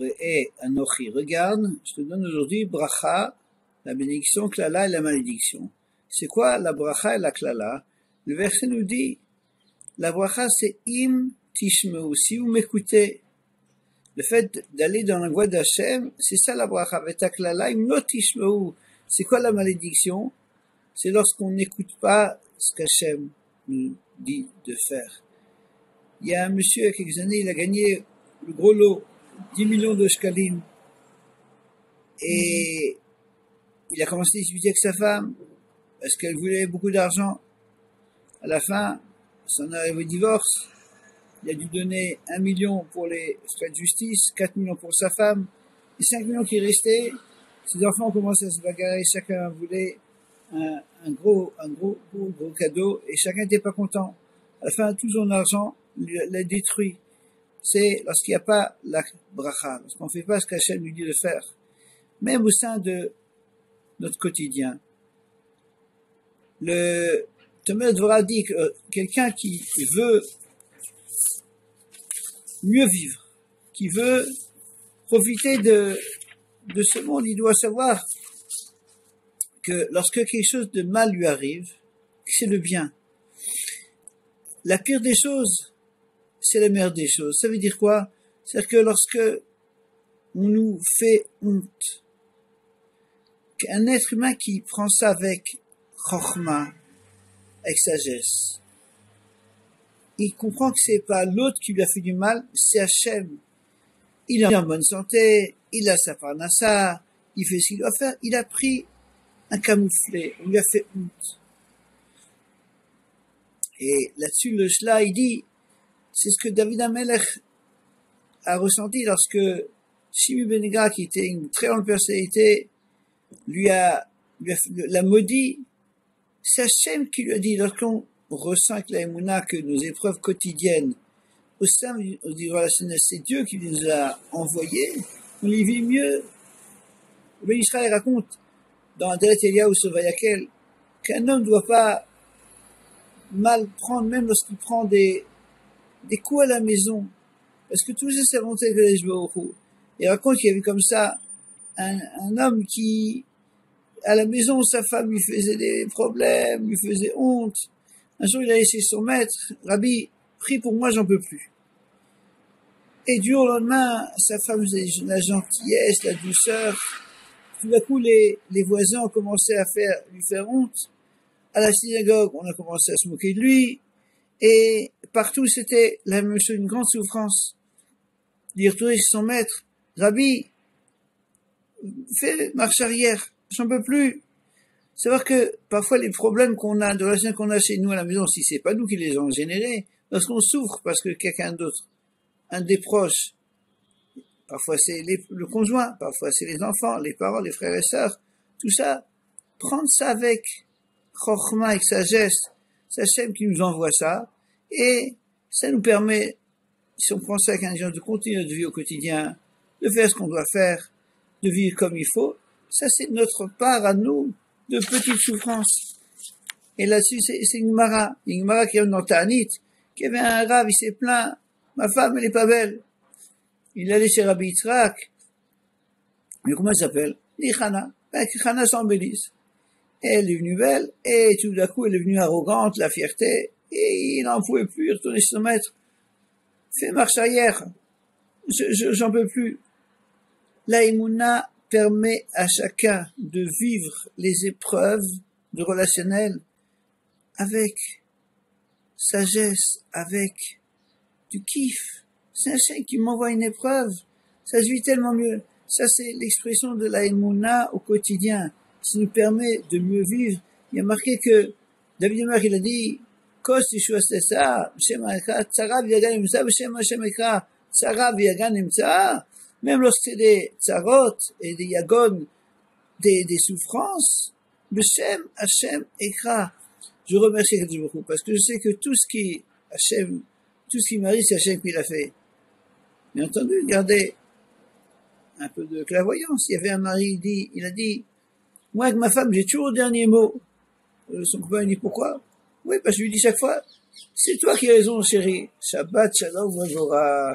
Re'e Anochi, regarde, je te donne aujourd'hui bracha, la bénédiction, klala et la malédiction. C'est quoi la bracha et la klala? Le verset nous dit, la bracha c'est im tishmeu, si vous m'écoutez. Le fait d'aller dans la voie d'Hachem, c'est ça la bracha. Avec ta klala, im lo tishmeu. C'est quoi la malédiction? C'est lorsqu'on n'écoute pas ce qu'Hachem nous dit de faire. Il y a un monsieur, il y a quelques années, il a gagné le gros lot, 10 millions de shkalim. Et il a commencé à discuter avec sa femme, parce qu'elle voulait beaucoup d'argent. À la fin, son arrivé au divorce. Il a dû donner 1 million pour les frais de justice, 4 millions pour sa femme, et 5 millions qui restaient. Ses enfants ont commencé à se bagarrer, chacun voulait un gros cadeau, et chacun n'était pas content. À la fin, tout son argent l'a détruit. C'est lorsqu'il n'y a pas la bracha, lorsqu'on ne fait pas ce qu'Hachem nous dit de faire, même au sein de notre quotidien. Le Tomer Dvorah dit que quelqu'un qui veut mieux vivre, qui veut profiter de ce monde, il doit savoir que lorsque quelque chose de mal lui arrive, c'est le bien. La pire des choses, c'est la meilleure des choses. Ça veut dire quoi? C'est-à-dire que lorsque on nous fait honte, qu'un être humain qui prend ça avec chokhma, avec sagesse, il comprend que c'est pas l'autre qui lui a fait du mal, c'est Hachem. Il est en bonne santé, il a sa parnassa, il fait ce qu'il doit faire, il a pris un camouflet, on lui a fait honte. Et là-dessus, le Shla, il dit, c'est ce que David HaMelech a ressenti lorsque Shimi ben Gera, qui était une très grande personnalité, l'a maudit. C'est Hachem qui lui a dit, lorsqu'on ressent avec la Emouna que nos épreuves quotidiennes au sein du relationnel, c'est Dieu qui nous a envoyés, on les vit mieux. Ben Israël raconte dans Aderet Eliyahu sur Vayakel qu'un homme ne doit pas mal prendre, même lorsqu'il prend des coups à la maison, parce que tout ça c'est la volonté de Kadosh Baruch Hu. Il raconte qu'il y avait comme ça un homme qui, à la maison, sa femme lui faisait des problèmes, lui faisait honte. Un jour, il a laissé son maître, Rabbi, prie pour moi, j'en peux plus. Et du jour au lendemain, sa femme faisait la gentillesse, la douceur. Tout d'un coup, les voisins ont commencé à lui faire honte. À la synagogue, on a commencé à se moquer de lui. Et partout, c'était la même chose, une grande souffrance. Il retournait chez son maître, Rabbi, fais marche arrière, j'en peux plus. Savoir que parfois les problèmes qu'on a, de relations qu'on a chez nous à la maison, si c'est pas nous qui les avons générés, lorsqu'on souffre parce que quelqu'un d'autre, un des proches, parfois c'est le conjoint, parfois c'est les enfants, les parents, les frères et sœurs, tout ça, prendre ça avec chokhma, avec sagesse, c'est Hachem qui nous envoie ça, et ça nous permet, si on prend ça avec un genre de continuer notre vie au quotidien, de faire ce qu'on doit faire, de vivre comme il faut, ça c'est notre part à nous, de petites souffrances. Et là-dessus, c'est une Gemara qui est dans Ta'anit, qui avait un rave, il s'est plaint, ma femme, elle est pas belle. Il allait chez Rabbi Yitzhak, mais comment elle s'appelle? Dit Chana. Chana s'embellisse. Elle est venue belle, et tout d'un coup, elle est venue arrogante, la fierté, et il n'en pouvait plus, il retournait chez son maître. Fais marche arrière. J'en peux plus. La Emouna permet à chacun de vivre les épreuves de relationnel avec sagesse, avec du kiff. C'est un chien qui m'envoie une épreuve. Ça se vit tellement mieux. Ça, c'est l'expression de la Emouna au quotidien. Ça nous permet de mieux vivre. Il y a marqué que David HaMelech, il a dit, Kos Yeshua Stessa, Shem Eka, Tzara v'yagan imtza, Shem Hashem Eka, Tzara v'yagan imtza. Même lorsque c'est des tzarot et des yagon, des souffrances, le Shem Hashem Ekra. Je remercie Kadosh Baruch Hu, parce que je sais que tout ce qui m'arrive, c'est Hashem qui l'a fait. Bien entendu, gardez un peu de clairvoyance. Il y avait un mari, il a dit, moi avec ma femme, j'ai toujours le dernier mot. Son copain dit, pourquoi? Oui, parce que je lui dis chaque fois, c'est toi qui as raison, chérie. Shabbat Shalom V'Vorach.